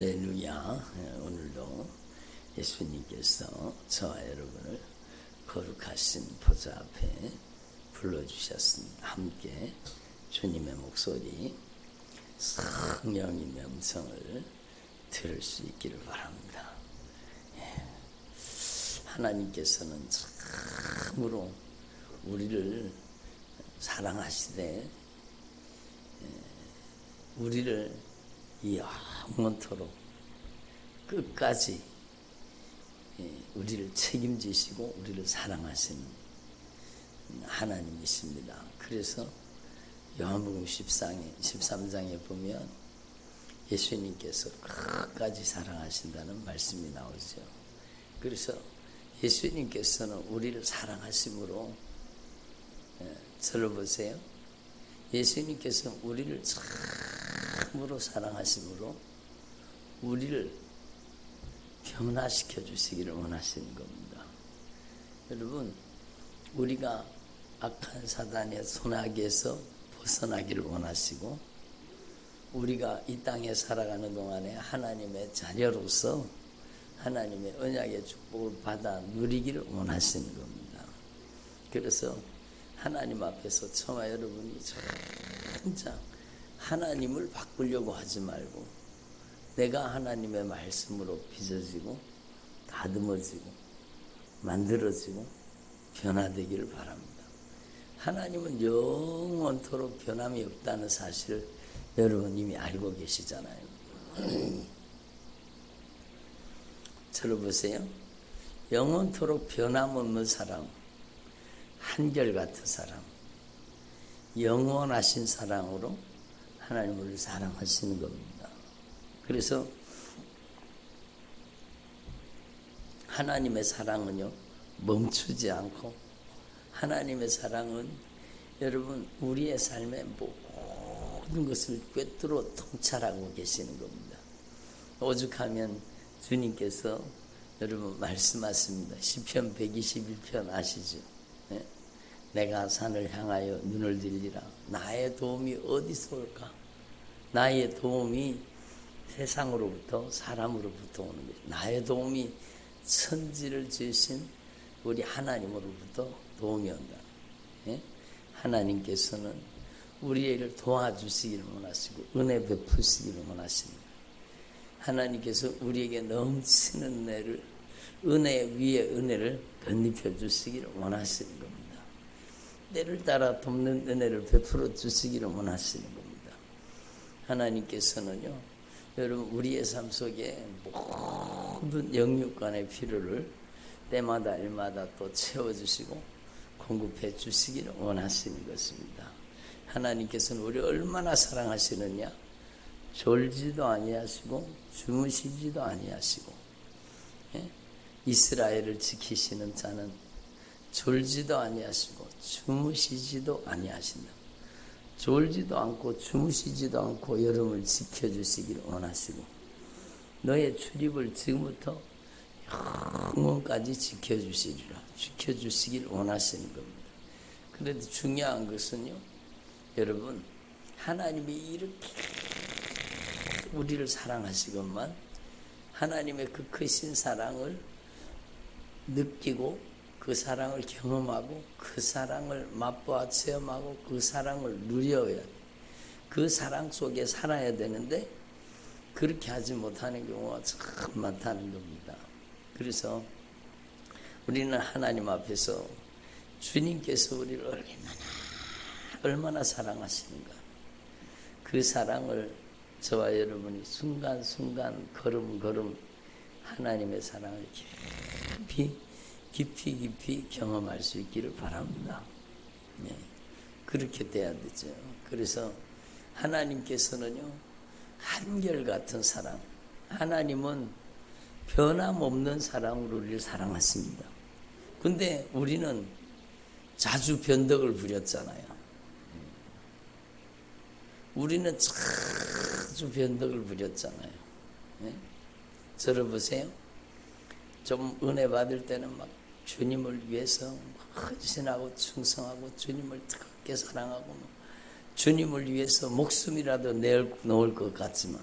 할렐루야. 오늘도 예수님께서 저와 여러분을 거룩하신 보좌 앞에 불러주셨습니다. 함께 주님의 목소리, 성령님의 음성을 들을 수 있기를 바랍니다. 하나님께서는 참으로 우리를 사랑하시되 우리를 영원토록 끝까지 우리를 책임지시고 우리를 사랑하시는 하나님이십니다. 그래서 요한복음 13장에 보면 예수님께서 끝까지 사랑하신다는 말씀이 나오죠. 그래서 예수님께서는 우리를 사랑하심으로 저를 보세요. 예수님께서 우리를 참으로 사랑하심으로 우리를 변화시켜 주시기를 원하시는 겁니다. 여러분, 우리가 악한 사단의 손아귀에서 벗어나기를 원하시고 우리가 이 땅에 살아가는 동안에 하나님의 자녀로서 하나님의 언약의 축복을 받아 누리기를 원하시는 겁니다. 그래서 하나님 앞에서 저와 여러분이 진짜 하나님을 바꾸려고 하지 말고 내가 하나님의 말씀으로 빚어지고 다듬어지고 만들어지고 변화되기를 바랍니다. 하나님은 영원토록 변함이 없다는 사실을 여러분 이미 알고 계시잖아요. 저를 보세요. 영원토록 변함없는 사랑, 한결같은 사랑, 영원하신 사랑으로 하나님 우리를 사랑하시는 겁니다. 그래서 하나님의 사랑은요 멈추지 않고 하나님의 사랑은 여러분 우리의 삶의 모든 것을 꿰뚫어 통찰하고 계시는 겁니다. 오죽하면 주님께서 여러분 말씀하십니다. 시편 121편 아시죠? 네? 내가 산을 향하여 눈을 들리라. 나의 도움이 어디서 올까? 나의 도움이 세상으로부터 사람으로부터 오는 것이 나의 도움이 천지를 지으신 우리 하나님으로부터 도움이 온다. 예? 하나님께서는 우리를 도와주시기를 원하시고 은혜 베푸시기를 원하십니다. 하나님께서 우리에게 넘치는 은혜를 은혜 위에 은혜를 덧입혀 주시기를 원하시는 겁니다. 때를 따라 돕는 은혜를 베풀어 주시기를 원하시는 겁니다. 하나님께서는요, 여러분 우리의 삶 속에 모든 영육간의 필요를 때마다 일마다 또 채워주시고 공급해 주시기를 원하시는 것입니다. 하나님께서는 우리를 얼마나 사랑하시느냐? 졸지도 아니하시고 주무시지도 아니하시고 예? 이스라엘을 지키시는 자는 졸지도 아니하시고 주무시지도 아니하신다. 졸지도 않고 주무시지도 않고 여러분을 지켜주시기를 원하시고 너의 출입을 지금부터 영원까지 지켜주시기를 원하시는 겁니다. 그런데 중요한 것은요, 여러분 하나님이 이렇게 우리를 사랑하시건만 하나님의 그 크신 사랑을 느끼고 그 사랑을 경험하고 그 사랑을 맛보아 체험하고 그 사랑을 누려야 돼. 그 사랑 속에 살아야 되는데 그렇게 하지 못하는 경우가 참 많다는 겁니다. 그래서 우리는 하나님 앞에서 주님께서 우리를 얼마나 사랑하시는가 그 사랑을 저와 여러분이 순간순간 걸음걸음 하나님의 사랑을 깊이 경험할 수 있기를 바랍니다. 네, 그렇게 돼야 되죠. 그래서 하나님께서는요 한결같은 사랑, 하나님은 변함없는 사랑으로 우리를 사랑하십니다. 근데 우리는 자주 변덕을 부렸잖아요. 우리는 자주 변덕을 부렸잖아요. 네? 저를 보세요. 좀 은혜 받을 때는 막 주님을 위해서 헌신하고 충성하고 주님을 뜨겁게 사랑하고 주님을 위해서 목숨이라도 내놓을 것 같지만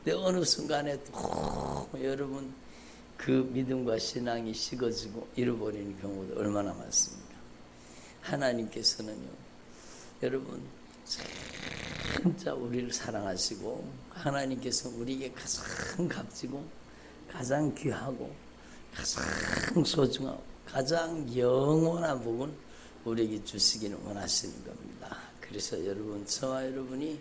근데 어느 순간에 또 여러분 그 믿음과 신앙이 식어지고 잃어버리는 경우도 얼마나 많습니까? 하나님께서는요, 여러분 진짜 우리를 사랑하시고 하나님께서 우리에게 가장 값지고 가장 귀하고 가장 소중하고 가장 영원한 복은 우리에게 주시기를 원하시는 겁니다. 그래서 여러분, 저와 여러분이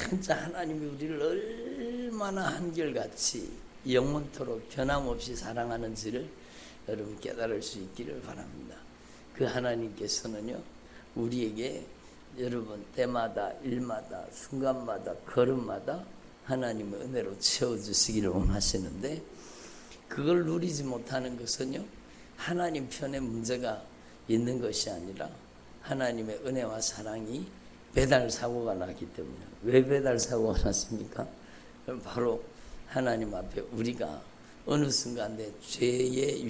진짜 하나님이 우리를 얼마나 한결같이 영원토록 변함없이 사랑하는지를 여러분 깨달을 수 있기를 바랍니다. 그 하나님께서는요, 우리에게 여러분 때마다 일마다 순간마다 걸음마다 하나님의 은혜로 채워주시기를 원하시는데, 그걸 누리지 못하는 것은요, 하나님 편에 문제가 있는 것이 아니라 하나님의 은혜와 사랑이 배달사고가 났기 때문에. 왜 배달사고가 났습니까? 바로 하나님 앞에 우리가 어느 순간에 죄에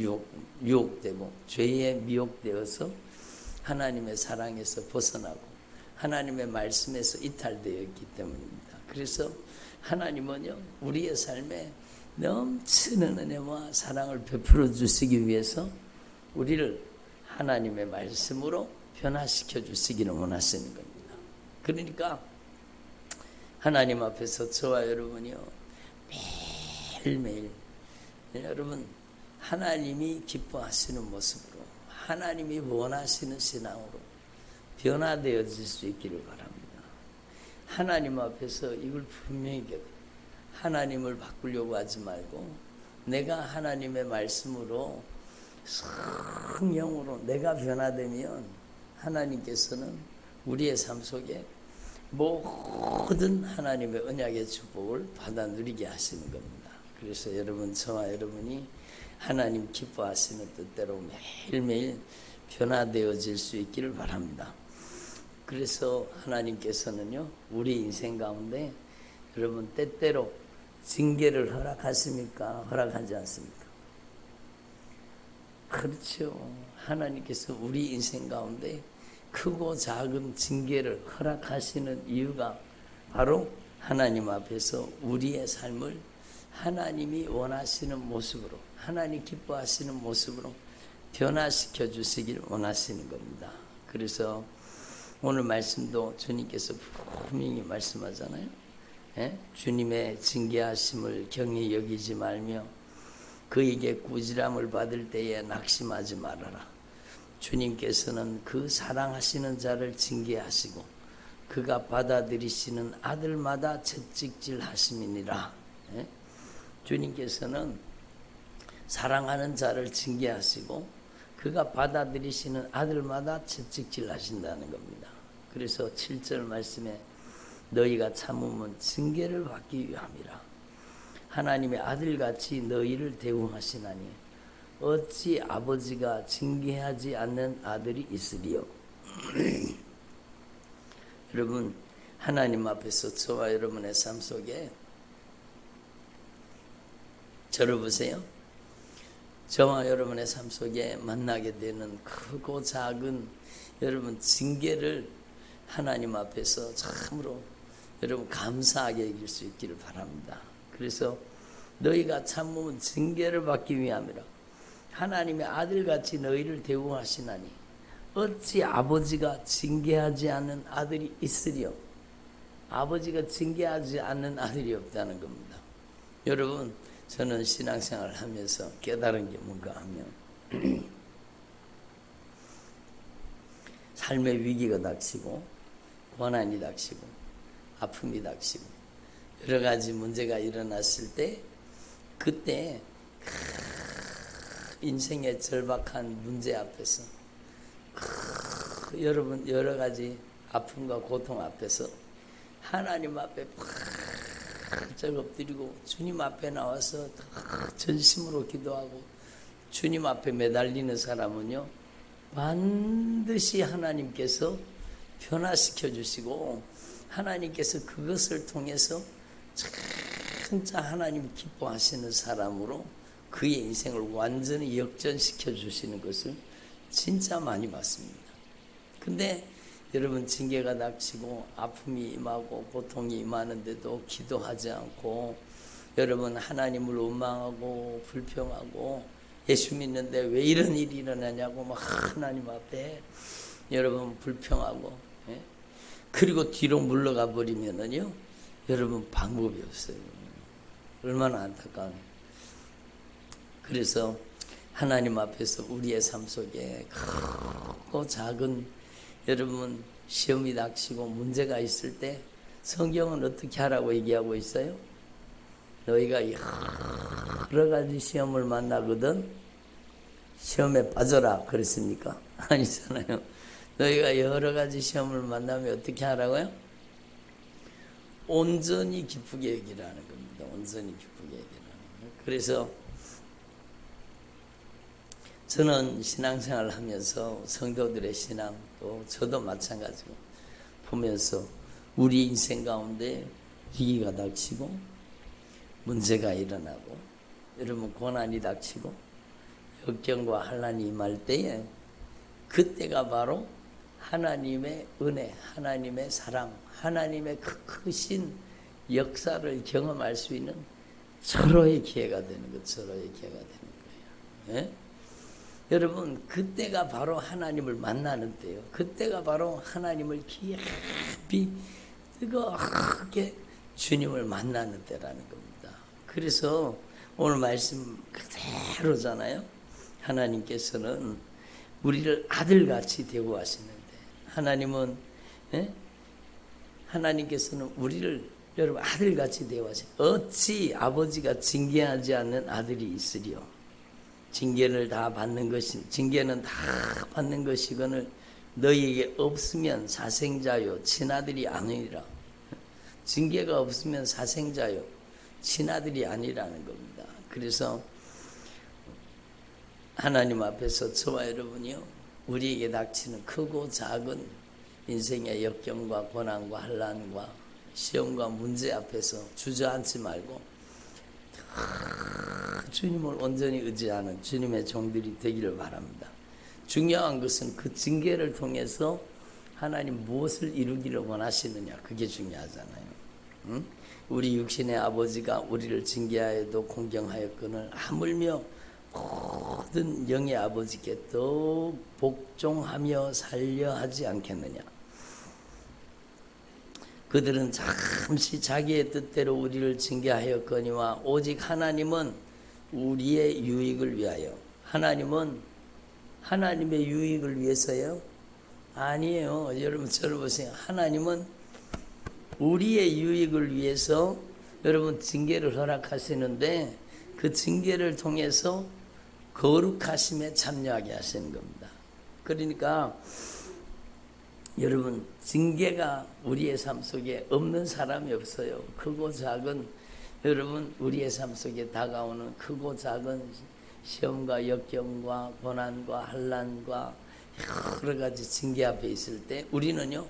유혹되고 죄에 미혹되어서 하나님의 사랑에서 벗어나고 하나님의 말씀에서 이탈되어 있기 때문입니다. 그래서 하나님은요, 우리의 삶에 넘치는 은혜와 사랑을 베풀어 주시기 위해서 우리를 하나님의 말씀으로 변화시켜 주시기를 원하시는 겁니다. 그러니까 하나님 앞에서 저와 여러분이요, 매일매일 여러분 하나님이 기뻐하시는 모습으로 하나님이 원하시는 신앙으로 변화되어질 수 있기를 바랍니다. 하나님 앞에서 이걸 분명히 하나님을 바꾸려고 하지 말고 내가 하나님의 말씀으로 성령으로 내가 변화되면 하나님께서는 우리의 삶 속에 모든 하나님의 언약의 축복을 받아 누리게 하시는 겁니다. 그래서 여러분, 저와 여러분이 하나님 기뻐하시는 뜻대로 매일매일 변화되어질 수 있기를 바랍니다. 그래서 하나님께서는요, 우리 인생 가운데 여러분 때때로 징계를 허락하십니까? 허락하지 않습니까? 그렇죠. 하나님께서 우리 인생 가운데 크고 작은 징계를 허락하시는 이유가 바로 하나님 앞에서 우리의 삶을 하나님이 원하시는 모습으로, 하나님 기뻐하시는 모습으로 변화시켜 주시기를 원하시는 겁니다. 그래서 오늘 말씀도 주님께서 분명히 말씀하잖아요. 주님의 징계하심을 경히 여기지 말며 그에게 꾸지람을 받을 때에 낙심하지 말아라. 주님께서는 그 사랑하시는 자를 징계하시고 그가 받아들이시는 아들마다 채찍질 하심이니라. 주님께서는 사랑하는 자를 징계하시고 그가 받아들이시는 아들마다 채찍질 하신다는 겁니다. 그래서 7절 말씀에 너희가 참으면 징계를 받기 위함이라. 하나님의 아들같이 너희를 대우하시나니 어찌 아버지가 징계하지 않는 아들이 있으리요. 여러분, 하나님 앞에서 저와 여러분의 삶 속에 저를 보세요. 저와 여러분의 삶 속에 만나게 되는 크고 작은 여러분 징계를 하나님 앞에서 참으로 여러분 감사하게 여길 수 있기를 바랍니다. 그래서 너희가 참으면 징계를 받기 위함이라. 하나님의 아들같이 너희를 대우하시나니 어찌 아버지가 징계하지 않는 아들이 있으리요. 아버지가 징계하지 않는 아들이 없다는 겁니다. 여러분, 저는 신앙생활을 하면서 깨달은 게 뭔가 하면 삶의 위기가 닥치고 고난이 닥치고 아픔이 닥치고 여러 가지 문제가 일어났을 때 그때 인생의 절박한 문제 앞에서 여러분 여러 가지 아픔과 고통 앞에서 하나님 앞에 펄쩍 엎드리고 주님 앞에 나와서 전심으로 기도하고 주님 앞에 매달리는 사람은요 반드시 하나님께서 변화시켜 주시고 하나님께서 그것을 통해서 진짜 하나님이 기뻐하시는 사람으로 그의 인생을 완전히 역전시켜 주시는 것을 진짜 많이 봤습니다. 근데 여러분 징계가 닥치고 아픔이 임하고 고통이 임하는데도 기도하지 않고 여러분 하나님을 원망하고 불평하고 예수 믿는데 왜 이런 일이 일어나냐고 막 하나님 앞에 여러분 불평하고 그리고 뒤로 물러가 버리면은요 여러분 방법이 없어요. 얼마나 안타까운. 그래서 하나님 앞에서 우리의 삶 속에 크고 작은 여러분 시험이 닥치고 문제가 있을 때 성경은 어떻게 하라고 얘기하고 있어요? 너희가 여러 가지 시험을 만나거든 시험에 빠져라 그랬습니까? 아니잖아요. 너희가 여러 가지 시험을 만나면 어떻게 하라고요? 온전히 기쁘게 여기라는 겁니다. 온전히 기쁘게 여기라는 거예요. 그래서 저는 신앙생활을 하면서 성도들의 신앙 또 저도 마찬가지고 보면서 우리 인생 가운데 위기가 닥치고 문제가 일어나고 여러분 고난이 닥치고 역경과 환난이 임할 때에 그때가 바로 하나님의 은혜, 하나님의 사랑, 하나님의 크신 역사를 경험할 수 있는 절호의 기회가 되는 것, 절호의 기회가 되는 거예요. 예? 여러분 그때가 바로 하나님을 만나는 때요. 그때가 바로 하나님을 깊이 뜨겁게 주님을 만나는 때라는 겁니다. 그래서 오늘 말씀 그대로잖아요. 하나님께서는 우리를 아들같이 대우하시는데 하나님은 하나님께서는 우리를 여러분 아들같이 대우하시는 어찌 아버지가 징계하지 않는 아들이 있으리요. 징계를 다 받는 것이 징계는 다 받는 것이거늘 너희에게 없으면 사생자요 친아들이 아니라 징계가 없으면 사생자요 친아들이 아니라는 겁니다. 그래서 하나님 앞에서 저와 여러분이요 우리에게 닥치는 크고 작은 인생의 역경과 고난과 환난과 시험과 문제 앞에서 주저앉지 말고 주님을 온전히 의지하는 주님의 종들이 되기를 바랍니다. 중요한 것은 그 징계를 통해서 하나님 무엇을 이루기를 원하시느냐 그게 중요하잖아요. 응? 우리 육신의 아버지가 우리를 징계하여도 공경하였거늘 하물며 모든 영의 아버지께 더 복종하며 살려 하지 않겠느냐. 그들은 잠시 자기의 뜻대로 우리를 징계하였거니와 오직 하나님은 우리의 유익을 위하여. 하나님은 하나님의 유익을 위해서요? 아니에요. 여러분 저를 보세요. 하나님은 우리의 유익을 위해서 여러분 징계를 허락하시는데 그 징계를 통해서 거룩하심에 참여하게 하시는 겁니다. 그러니까 여러분 징계가 우리의 삶 속에 없는 사람이 없어요. 크고 작은 여러분 우리의 삶 속에 다가오는 크고 작은 시험과 역경과 고난과 환난과 여러 가지 징계 앞에 있을 때 우리는요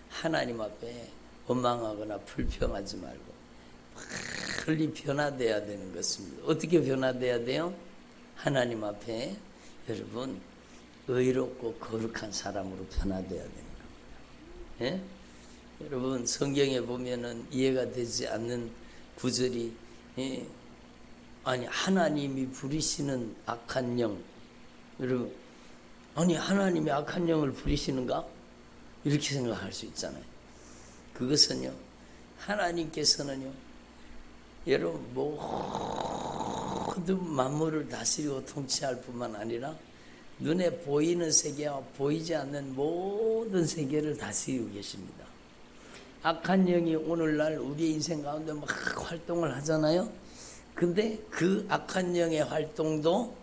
하나님 앞에 원망하거나 불평하지 말고 빨리 변화돼야 되는 것입니다. 어떻게 변화돼야 돼요? 하나님 앞에 여러분 의롭고 거룩한 사람으로 변화돼야 되는 겁니다. 예? 여러분 성경에 보면은 이해가 되지 않는 구절이 아니 하나님이 부리시는 악한 영 여러분 아니 하나님이 악한 영을 부리시는가? 이렇게 생각할 수 있잖아요. 그것은요 하나님께서는요 여러분 모든 만물을 다스리고 통치할 뿐만 아니라 눈에 보이는 세계와 보이지 않는 모든 세계를 다스리고 계십니다. 악한 영이 오늘날 우리 인생 가운데 막 활동을 하잖아요. 근데 그 악한 영의 활동도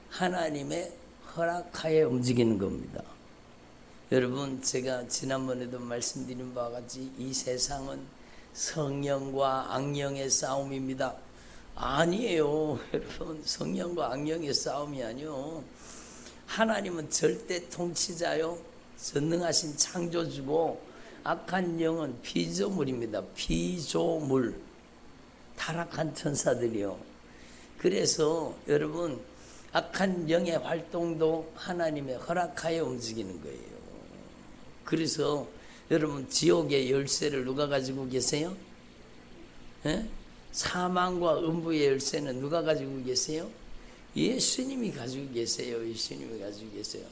하나님의 허락하에 움직이는 겁니다. 여러분 제가 지난번에도 말씀드린 바와 같이 이 세상은 성령과 악령의 싸움입니다. 아니에요. 여러분 성령과 악령의 싸움이 아니요. 하나님은 절대 통치자요 전능하신 창조주고 악한 영은 피조물입니다. 피조물 타락한 천사들이요. 그래서 여러분 악한 영의 활동도 하나님의 허락하에 움직이는 거예요. 그래서 여러분 지옥의 열쇠를 누가 가지고 계세요? 예? 사망과 음부의 열쇠는 누가 가지고 계세요? 예수님이 가지고 계세요. 예수님이 가지고 계세요.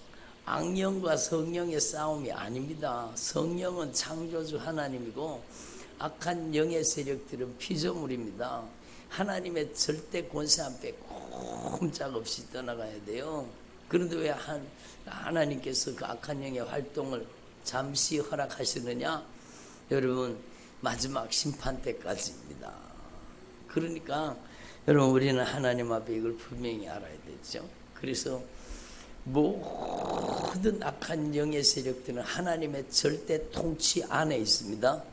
악령과 성령의 싸움이 아닙니다. 성령은 창조주 하나님이고 악한 영의 세력들은 피조물입니다. 하나님의 절대 권세 앞에 꼼짝없이 떠나가야 돼요. 그런데 왜 하나님께서 그 악한 영의 활동을 잠시 허락하시느냐? 여러분 마지막 심판 때까지입니다. 그러니까 여러분 우리는 하나님 앞에 이걸 분명히 알아야 되죠. 그래서 모든 악한 영의 세력들은 하나님의 절대 통치 안에 있습니다.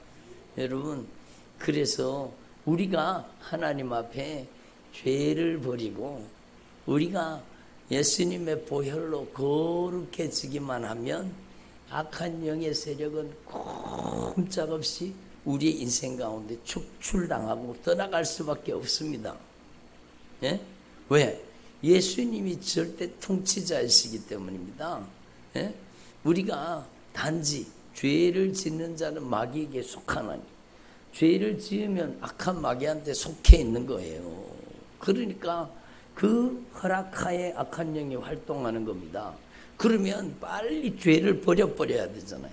여러분 그래서 우리가 하나님 앞에 죄를 버리고 우리가 예수님의 보혈로 거룩해지기만 하면 악한 영의 세력은 꼼짝없이 우리의 인생 가운데 축출당하고 떠나갈 수밖에 없습니다. 예? 왜? 예수님이 절대 통치자이시기 때문입니다. 예? 우리가 단지 죄를 짓는 자는 마귀에게 속하나니 죄를 지으면 악한 마귀한테 속해 있는 거예요. 그러니까 그 허락하에 악한 영이 활동하는 겁니다. 그러면 빨리 죄를 버려야 되잖아요.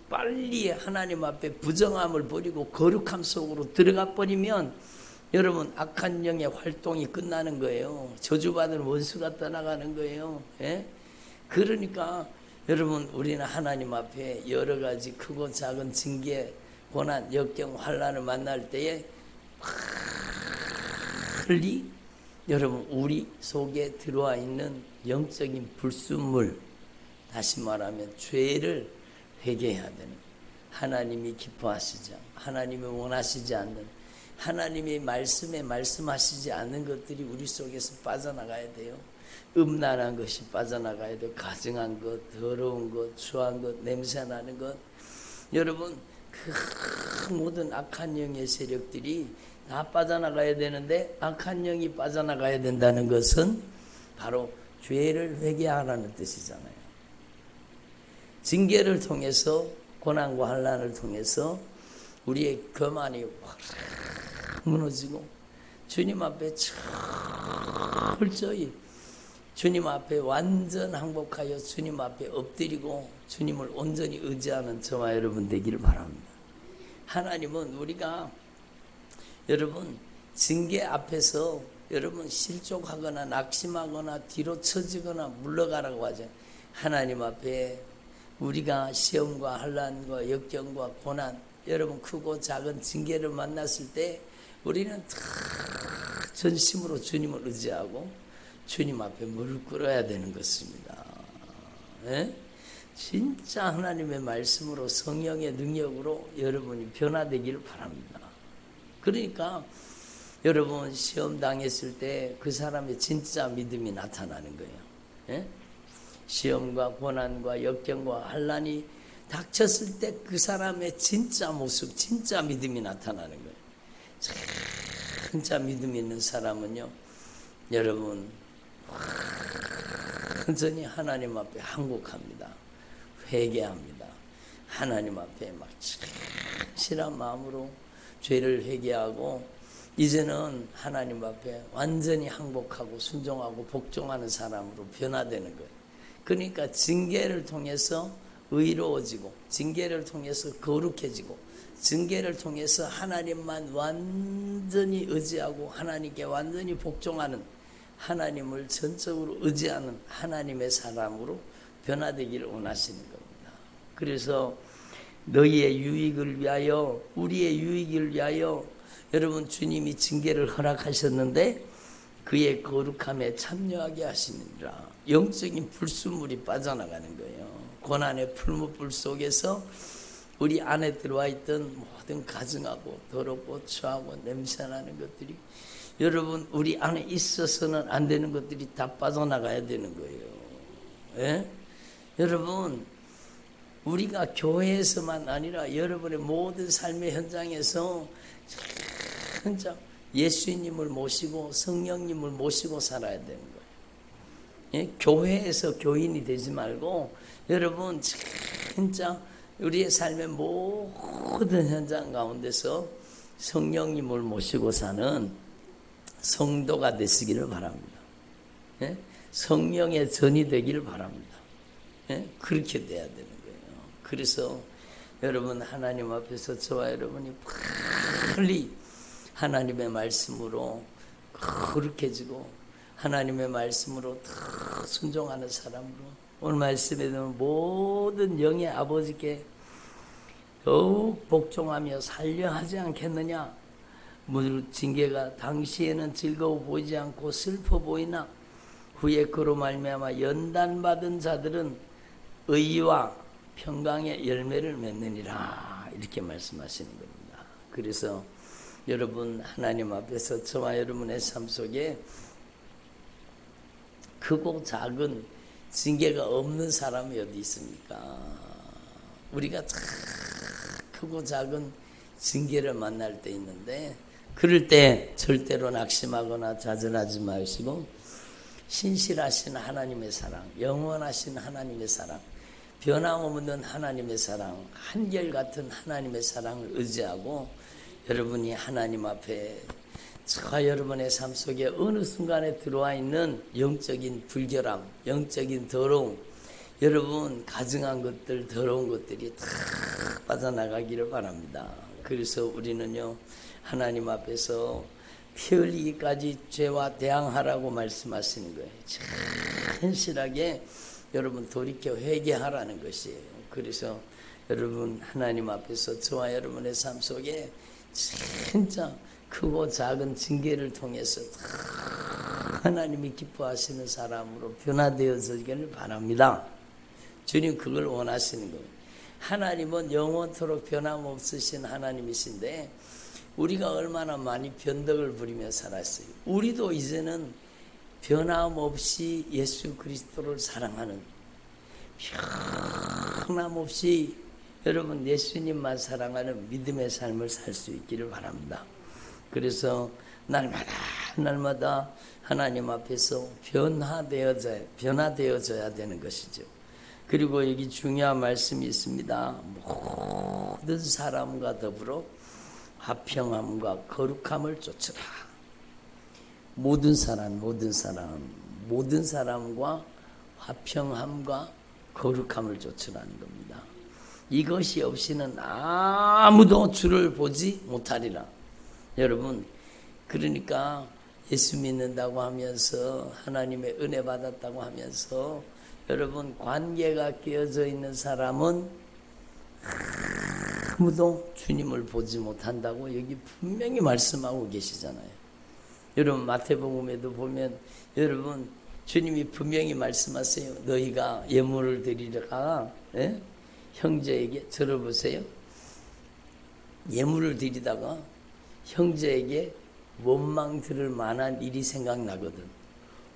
빨리 하나님 앞에 부정함을 버리고 거룩함 속으로 들어가 버리면 여러분 악한 영의 활동이 끝나는 거예요. 저주받은 원수가 떠나가는 거예요. 예? 그러니까 여러분 우리는 하나님 앞에 여러 가지 크고 작은 징계, 고난, 역경, 환난을 만날 때에 빨리 여러분 우리 속에 들어와 있는 영적인 불순물, 다시 말하면 죄를 회개해야 되는, 하나님이 기뻐하시지 않고 하나님이 원하시지 않는, 하나님의 말씀에 말씀하시지 않는 것들이 우리 속에서 빠져나가야 돼요. 음란한 것이 빠져나가야 돼요. 가증한 것, 더러운 것, 추한 것, 냄새나는 것. 여러분 그 모든 악한 영의 세력들이 다 빠져나가야 되는데, 악한 영이 빠져나가야 된다는 것은 바로 죄를 회개하라는 뜻이잖아요. 징계를 통해서, 고난과 환난을 통해서 우리의 교만이 무너지고 주님 앞에 철저히 주님 앞에 완전 항복하여 주님 앞에 엎드리고 주님을 온전히 의지하는 저와 여러분 되기를 바랍니다. 하나님은 우리가 여러분 징계 앞에서 여러분 실족하거나 낙심하거나 뒤로 처지거나 물러가라고 하죠. 하나님 앞에 우리가 시험과 환난과 역경과 고난, 여러분 크고 작은 징계를 만났을 때 우리는 다 전심으로 주님을 의지하고 주님 앞에 무릎 꿇어야 되는 것입니다. 예? 진짜 하나님의 말씀으로 성령의 능력으로 여러분이 변화되기를 바랍니다. 그러니까 여러분 시험 당했을 때 그 사람의 진짜 믿음이 나타나는 거예요. 예? 시험과 고난과 역경과 환난이 닥쳤을 때 그 사람의 진짜 모습, 진짜 믿음이 나타나는 거예요. 진짜 믿음 있는 사람은요, 여러분 완전히 하나님 앞에 항복합니다. 회개합니다. 하나님 앞에 막 진실한 마음으로 죄를 회개하고 이제는 하나님 앞에 완전히 항복하고 순종하고 복종하는 사람으로 변화되는 거예요. 그러니까 징계를 통해서 의로워지고, 징계를 통해서 거룩해지고, 징계를 통해서 하나님만 완전히 의지하고 하나님께 완전히 복종하는, 하나님을 전적으로 의지하는 하나님의 사람으로 변화되기를 원하시는 겁니다. 그래서 너희의 유익을 위하여, 우리의 유익을 위하여 여러분 주님이 징계를 허락하셨는데 그의 거룩함에 참여하게 하시느니라. 영적인 불순물이 빠져나가는 거예요. 고난의 풀무불 속에서 우리 안에 들어와 있던 모든 가증하고 더럽고 추하고 냄새나는 것들이 여러분 우리 안에 있어서는 안 되는 것들이 다 빠져나가야 되는 거예요. 예? 여러분 우리가 교회에서만 아니라 여러분의 모든 삶의 현장에서 진짜 예수님을 모시고 성령님을 모시고 살아야 되는 거예요. 예? 교회에서 교인이 되지 말고 여러분 진짜 우리의 삶의 모든 현장 가운데서 성령님을 모시고 사는 성도가 되시기를 바랍니다. 예? 성령의 전이 되기를 바랍니다. 예? 그렇게 돼야 되는 거예요. 그래서 여러분 하나님 앞에서 저와 여러분이 빨리 하나님의 말씀으로 거룩해지고 하나님의 말씀으로 더 순종하는 사람으로 오늘 말씀에 대한 모든 영의 아버지께 더욱 복종하며 살려 하지 않겠느냐. 무릇 징계가 당시에는 즐거워 보이지 않고 슬퍼 보이나 후에 그로 말미암아 연단받은 자들은 의와 평강의 열매를 맺느니라. 이렇게 말씀하시는 겁니다. 그래서 여러분 하나님 앞에서 저와 여러분의 삶 속에 크고 작은 징계가 없는 사람이 어디 있습니까? 우리가 크고 작은 징계를 만날 때 있는데 그럴 때 절대로 낙심하거나 좌절하지 마시고 신실하신 하나님의 사랑, 영원하신 하나님의 사랑, 변함없는 하나님의 사랑, 한결같은 하나님의 사랑을 의지하고 여러분이 하나님 앞에 저와 여러분의 삶 속에 어느 순간에 들어와 있는 영적인 불결함, 영적인 더러움, 여러분 가증한 것들, 더러운 것들이 다 빠져나가기를 바랍니다. 그래서 우리는요 하나님 앞에서 피 흘리기까지 죄와 대항하라고 말씀하시는 거예요. 진실하게 여러분 돌이켜 회개하라는 것이에요. 그래서 여러분 하나님 앞에서 저와 여러분의 삶 속에 진짜 크고 작은 징계를 통해서 하나님이 기뻐하시는 사람으로 변화되어지기를 바랍니다. 주님 그걸 원하시는 거예요. 하나님은 영원토록 변함없으신 하나님이신데 우리가 얼마나 많이 변덕을 부리며 살았어요. 우리도 이제는 변함없이 예수 그리스도를 사랑하는, 변함없이 여러분 예수님만 사랑하는 믿음의 삶을 살 수 있기를 바랍니다. 그래서 날마다 하나님 앞에서 변화되어져야 되는 것이죠. 그리고 여기 중요한 말씀이 있습니다. 모든 사람과 더불어 화평함과 거룩함을 쫓으라. 모든 사람과 화평함과 거룩함을 쫓으라는 겁니다. 이것이 없이는 아무도 주를 보지 못하리라. 여러분 그러니까 예수 믿는다고 하면서 하나님의 은혜 받았다고 하면서 여러분 관계가 깨어져 있는 사람은 아무도 주님을 보지 못한다고 여기 분명히 말씀하고 계시잖아요. 여러분 마태복음에도 보면 여러분 주님이 분명히 말씀하세요. 너희가 예물을 드리다가 형제에게 들어보세요. 예물을 드리다가 형제에게 원망 들을 만한 일이 생각나거든.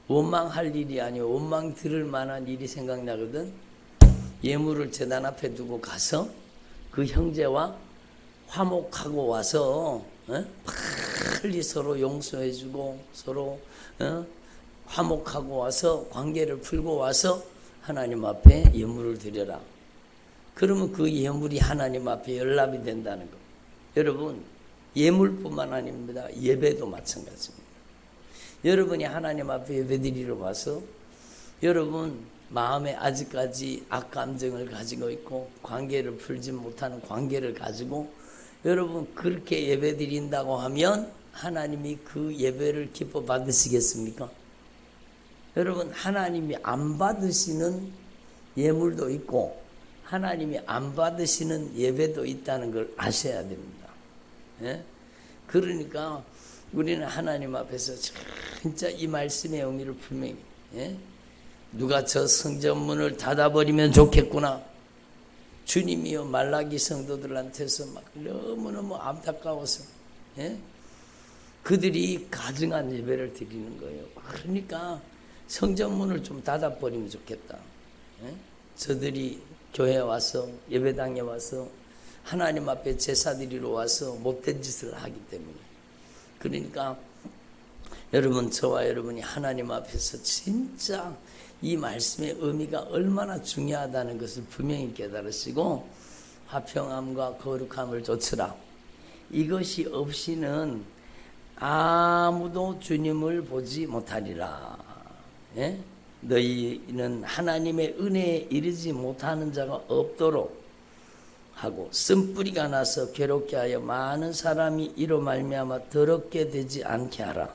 원망할 일이 아니고 원망 들을 만한 일이 생각나거든. 예물을 제단 앞에 두고 가서 그 형제와 화목하고 와서 빨리 서로 용서해주고 서로 화목하고 와서 관계를 풀고 와서 하나님 앞에 예물을 드려라. 그러면 그 예물이 하나님 앞에 연락이 된다는 거. 여러분 예물뿐만 아닙니다. 예배도 마찬가지입니다. 여러분이 하나님 앞에 예배드리러 와서 여러분 마음에 아직까지 악감정을 가지고 있고 관계를 풀지 못하는 관계를 가지고 여러분 그렇게 예배드린다고 하면 하나님이 그 예배를 기뻐 받으시겠습니까? 여러분 하나님이 안 받으시는 예물도 있고 하나님이 안 받으시는 예배도 있다는 걸 아셔야 됩니다. 예? 그러니까 우리는 하나님 앞에서 진짜 이 말씀의 의미를 분명히 누가 저 성전문을 닫아버리면 좋겠구나. 주님이요 말라기 성도들한테서 막 너무너무 안타까워서 그들이 가증한 예배를 드리는 거예요. 그러니까 성전문을 좀 닫아버리면 좋겠다. 저들이 교회에 와서 예배당에 와서 하나님 앞에 제사 드리러 와서 못된 짓을 하기 때문에. 그러니까 여러분 저와 여러분이 하나님 앞에서 진짜 이 말씀의 의미가 얼마나 중요하다는 것을 분명히 깨달으시고 화평함과 거룩함을 좇으라. 이것이 없이는 아무도 주님을 보지 못하리라. 예? 너희는 하나님의 은혜에 이르지 못하는 자가 없도록 하고 쓴뿌리가 나서 괴롭게 하여 많은 사람이 이로 말미암아 더럽게 되지 않게 하라.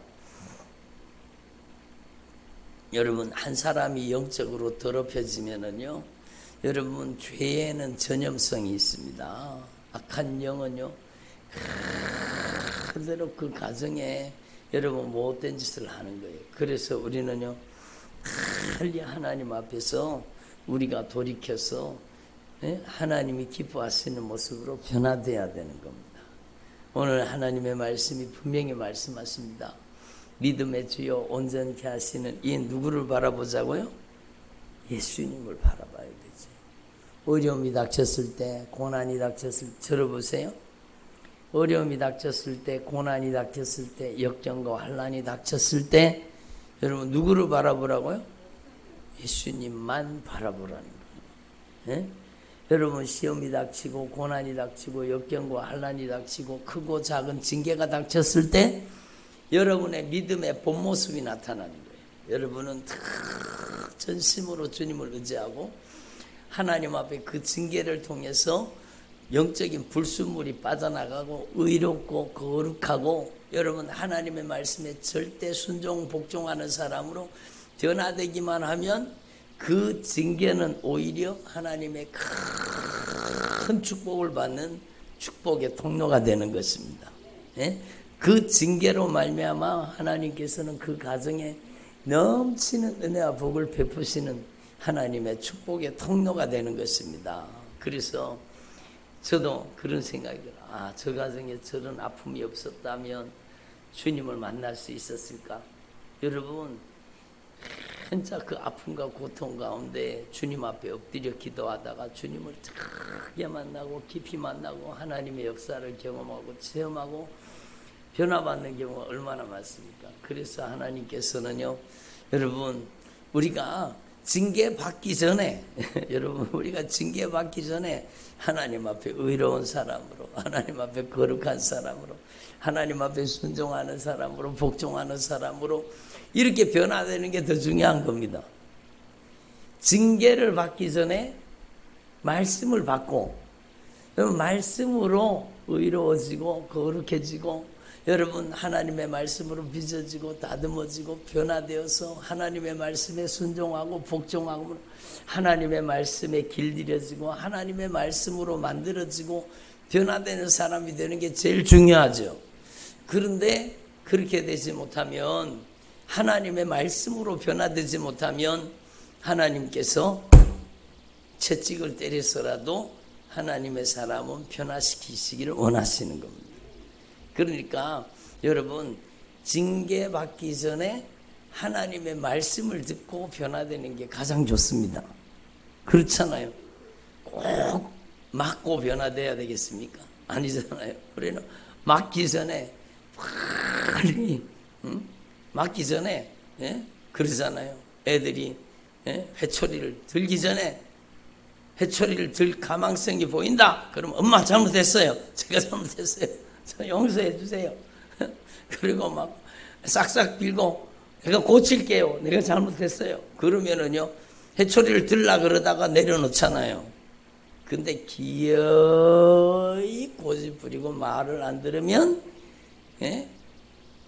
여러분, 한 사람이 영적으로 더럽혀지면은요, 여러분, 죄에는 전염성이 있습니다. 악한 영은요, 그대로 그 가정에 여러분 못된 짓을 하는 거예요. 그래서 우리는요, 빨리 하나님 앞에서 우리가 돌이켜서 하나님이 기뻐하시는 모습으로 변화되어야 되는 겁니다. 오늘 하나님의 말씀이 분명히 말씀하십니다. 믿음의 주여 온전케 하시는 이 누구를 바라보자고요? 예수님을 바라봐야 되지. 어려움이 닥쳤을 때, 고난이 닥쳤을 때, 들어보세요. 어려움이 닥쳤을 때, 고난이 닥쳤을 때, 역경과 환난이 닥쳤을 때, 여러분 누구를 바라보라고요? 예수님만 바라보라는 거예요. 예? 여러분 시험이 닥치고 고난이 닥치고 역경과 환난이 닥치고 크고 작은 징계가 닥쳤을 때 여러분의 믿음의 본 모습이 나타나는 거예요. 여러분은 전심으로 주님을 의지하고 하나님 앞에 그 징계를 통해서 영적인 불순물이 빠져나가고 의롭고 거룩하고 여러분 하나님의 말씀에 절대 순종 복종하는 사람으로 변화되기만 하면 그 징계는 오히려 하나님의 큰 축복을 받는 축복의 통로가 되는 것입니다. 예? 그 징계로 말미암아 하나님께서는 그 가정에 넘치는 은혜와 복을 베푸시는 하나님의 축복의 통로가 되는 것입니다. 그래서 저도 그런 생각이 들어요. 저 가정에 저런 아픔이 없었다면 주님을 만날 수 있었을까? 여러분 진짜 그 아픔과 고통 가운데 주님 앞에 엎드려 기도하다가 주님을 크게 만나고 깊이 만나고 하나님의 역사를 경험하고 체험하고 변화받는 경우가 얼마나 많습니까? 그래서 하나님께서는요, 여러분 우리가 징계받기 전에 여러분 우리가 징계받기 전에 하나님 앞에 의로운 사람으로 하나님 앞에 거룩한 사람으로 하나님 앞에 순종하는 사람으로 복종하는 사람으로 이렇게 변화되는 게 더 중요한 겁니다. 징계를 받기 전에 말씀을 받고 말씀으로 의로워지고 거룩해지고 여러분 하나님의 말씀으로 빚어지고 다듬어지고 변화되어서 하나님의 말씀에 순종하고 복종하고 하나님의 말씀에 길들여지고 하나님의 말씀으로 만들어지고 변화되는 사람이 되는 게 제일 중요하죠. 그런데 그렇게 되지 못하면 하나님의 말씀으로 변화되지 못하면 하나님께서 채찍을 때려서라도 하나님의 사람은 변화시키시기를 원하시는 겁니다. 그러니까 여러분 징계받기 전에 하나님의 말씀을 듣고 변화되는 게 가장 좋습니다. 그렇잖아요. 꼭 맞고 변화돼야 되겠습니까? 아니잖아요. 우리는 맞기 전에 빨리 맞기 전에 그러잖아요. 애들이 회초리를 들기 전에 회초리를 들 가망성이 보인다. 그럼 엄마 잘못했어요. 제가 잘못했어요. 저 용서해 주세요. 그리고 막 싹싹 빌고 내가 고칠게요. 내가 잘못했어요. 그러면은요 회초리를 들라 그러다가 내려놓잖아요. 근데 기어이 고집부리고 말을 안 들으면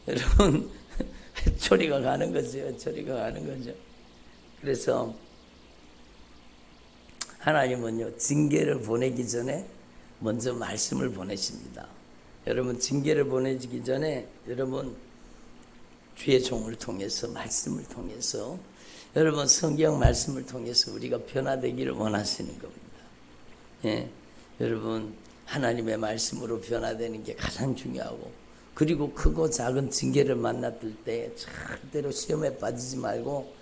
여러분 회초리가 가는 거죠. 회초리가 가는 거죠. 그래서 하나님은요 징계를 보내기 전에 먼저 말씀을 보내십니다. 여러분 징계를 보내기 전에 여러분 주의 종을 통해서 말씀을 통해서 여러분 성경 말씀을 통해서 우리가 변화되기를 원하시는 겁니다. 예, 여러분 하나님의 말씀으로 변화되는 게 가장 중요하고 그리고 크고 작은 징계를 만났을 때 절대로 시험에 빠지지 말고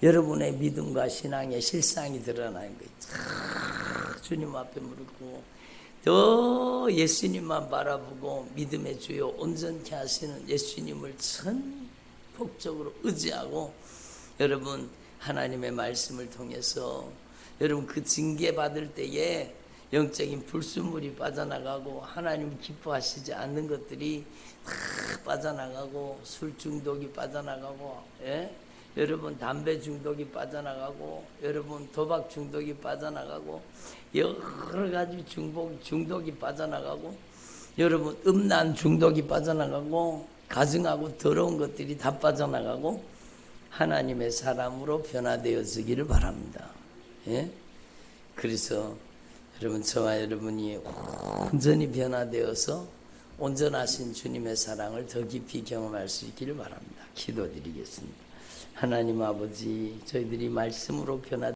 여러분의 믿음과 신앙의 실상이 드러나는 거예요. 주님 앞에 무릎 꿇고 더 예수님만 바라보고 믿음의 주요 온전케 하시는 예수님을 전폭적으로 의지하고 여러분 하나님의 말씀을 통해서 여러분 그 징계 받을 때에 영적인 불순물이 빠져나가고 하나님 기뻐하시지 않는 것들이 다 빠져나가고 술 중독이 빠져나가고 여러분 담배 중독이 빠져나가고 여러분 도박 중독이 빠져나가고 여러 가지 중독이 빠져나가고 여러분 음란 중독이 빠져나가고 가증하고 더러운 것들이 다 빠져나가고 하나님의 사람으로 변화되어지기를 바랍니다. 그래서 여러분 저와 여러분이 온전히 변화되어서 온전하신 주님의 사랑을 더 깊이 경험할 수 있기를 바랍니다. 기도드리겠습니다. 하나님 아버지, 저희들이 말씀으로 변화